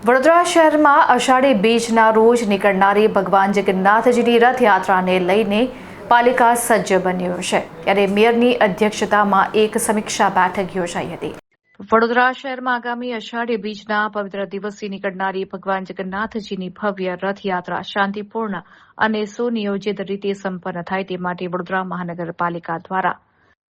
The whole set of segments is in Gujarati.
વડોદરા શહેરમાં અષાઢી બીજના રોજ નીકળનારી ભગવાન જગન્નાથજીની રથયાત્રાને લઈને પાલિકા સજ્જ બન્યું છે, ત્યારે મેયરની અધ્યક્ષતામાં એક સમીક્ષા બેઠક યોજાઈ હતી। વડોદરા શહેરમાં આગામી અષાઢી બીજના પવિત્ર દિવસે નીકળનારી ભગવાન જગન્નાથજીની ભવ્ય રથયાત્રા શાંતિપૂર્ણ અને સુનિયોજિત રીતે સંપન્ન થાય તે માટે વડોદરા મહાનગરપાલિકા દ્વારા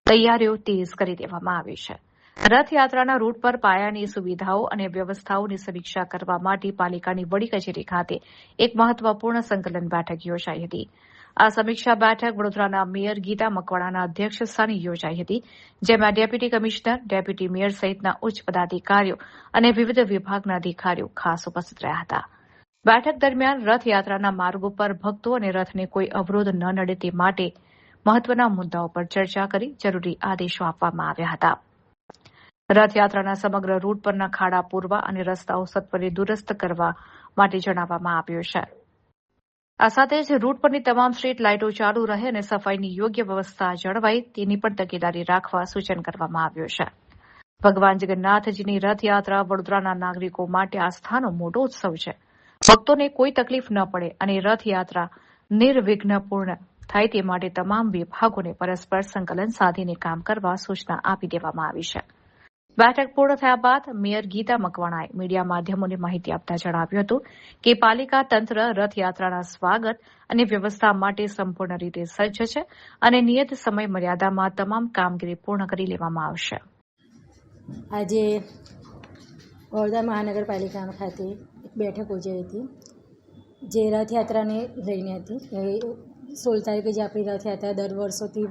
તૈયારીઓ તેજ કરી દેવામાં આવી છે। રથયાત્રાના રૂટ પર પાયાની સુવિધાઓ અને વ્યવસ્થાઓની સમીક્ષા કરવા માટે પાલિકાની વડી કચેરી ખાતે એક મહત્વપૂર્ણ સંકલન બેઠક યોજાઈ હતી। આ સમીક્ષા બેઠક વડોદરાના મેયર ગીતા મકવાણાના અધ્યક્ષસ્થાને યોજાઈ હતી, જેમાં ડેપ્યુટી કમિશનર, ડેપ્યુટી મેયર સહિતના ઉચ્ચ પદાધિકારીઓ અને વિવિધ વિભાગના અધિકારીઓ ખાસ ઉપસ્થિત રહ્યા હતા। બેઠક દરમિયાન રથયાત્રાના માર્ગો પર ભક્તો અને રથને કોઈ અવરોધ ન નડે તે માટે મહત્વના મુદ્દાઓ પર ચર્ચા કરી જરૂરી આદેશો આપવામાં આવ્યા હતા। રથયાત્રાના સમગ્ર રૂટ પરના ખાડા પૂરવા અને રસ્તાઓ સત્વરે દુરસ્ત કરવા માટે જણાવવામાં આવ્યું છે। આ સાથે જ રૂટ પરની તમામ સ્ટ્રીટ લાઇટો ચાલુ રહે અને સફાઈની યોગ્ય વ્યવસ્થા જળવાય તેની પણ તકેદારી રાખવા સૂચન કરવામાં આવ્યું છે। ભગવાન જગન્નાથજીની રથયાત્રા વડોદરાના નાગરિકો માટે આસ્થાનો મોટો ઉત્સવ છે। ભક્તોને કોઈ તકલીફ ન પડે અને રથયાત્રા નિર્વિઘ્નપૂર્ણ થાય તે માટે તમામ વિભાગોને પરસ્પર સંકલન સાધીને કામ કરવા સૂચના આપી દેવામાં આવી છે। બેઠક પૂર્ણ થયા બાદ મેયર ગીતા મકવાણાએ મીડિયા માધ્યમોને માહિતી આપતા જણાવ્યું હતું કે પાલિકા તંત્ર રથયાત્રાના સ્વાગત અને વ્યવસ્થા માટે સંપૂર્ણ રીતે સજ્જ છે અને નિયત સમય મર્યાદામાં તમામ કામગીરી પૂર્ણ કરી લેવામાં આવશે। આજે વડોદરા મહાનગરપાલિકા ખાતે એક બેઠક યોજાઈ હતી, જે રથયાત્રાને લઈને હતી। 16 તારીખે જે આપણી રથયાત્રા દર વર્ષોથી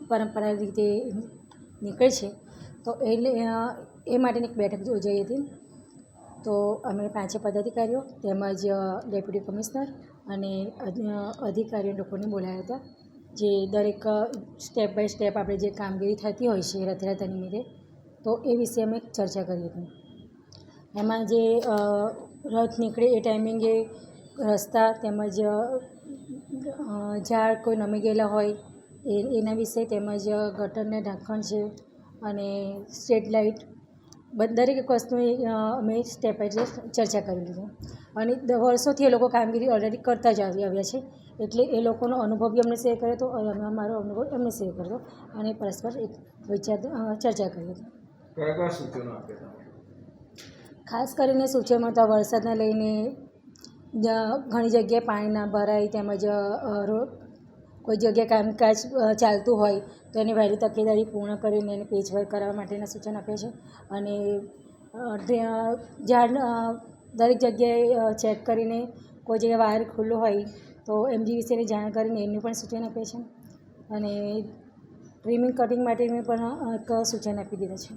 પરંપરાગત રીતે નીકળે છે, તો એ માટેની એક બેઠક યોજાઈ હતી। તો અમે 5 પદાધિકારીઓ તેમજ ડેપ્યુટી કમિશનર અને અધિકારીઓ લોકોને બોલાવ્યા હતા, જે દરેક સ્ટેપ બાય સ્ટેપ આપણે જે કામગીરી થતી હોય છે રથયાત્રા નિમિત્તે, તો એ વિશે અમે ચર્ચા કરી હતી। એમાં જે રથ નીકળે એ ટાઈમિંગે રસ્તા તેમજ ઝાડ કોઈ નમી ગયેલા હોય એના વિશે, તેમજ ગટરને ઢાંકણ છે અને સ્ટ્રીટ લાઇટ, દરેક એક વસ્તુની અમે સ્ટેપ બાય સ્ટેપ ચર્ચા કરેલી છે। અને વર્ષોથી એ લોકો કામગીરી ઓલરેડી કરતા જ આવ્યા છે, એટલે એ લોકોનો અનુભવ બી અમને શેર કર્યો હતો અને અમે અમારો અનુભવ એમને શેર કર્યો અને પરસ્પર એક ચર્ચા કરી હતી। કયા સૂચનો આપ્યા? ખાસ કરીને સૂચનો તો વરસાદને લઈને ઘણી જગ્યાએ પાણી ના ભરાય, તેમજ કોઈ જગ્યાએ કામકાજ ચાલતું હોય તો એની વહેલી તકેદારી પૂર્ણ કરીને એને પેચવર્ક કરાવવા માટેના સૂચન આપ્યા છે। અને ઝાડ દરેક જગ્યાએ ચેક કરીને કોઈ જગ્યાએ વાયર ખુલ્લો હોય તો MGVCને જાણ કરીને એમનું પણ સૂચન આપ્યા છે। અને ટ્રીમિંગ કટિંગ માટેનું પણ એક સૂચન આપી દીધા છે।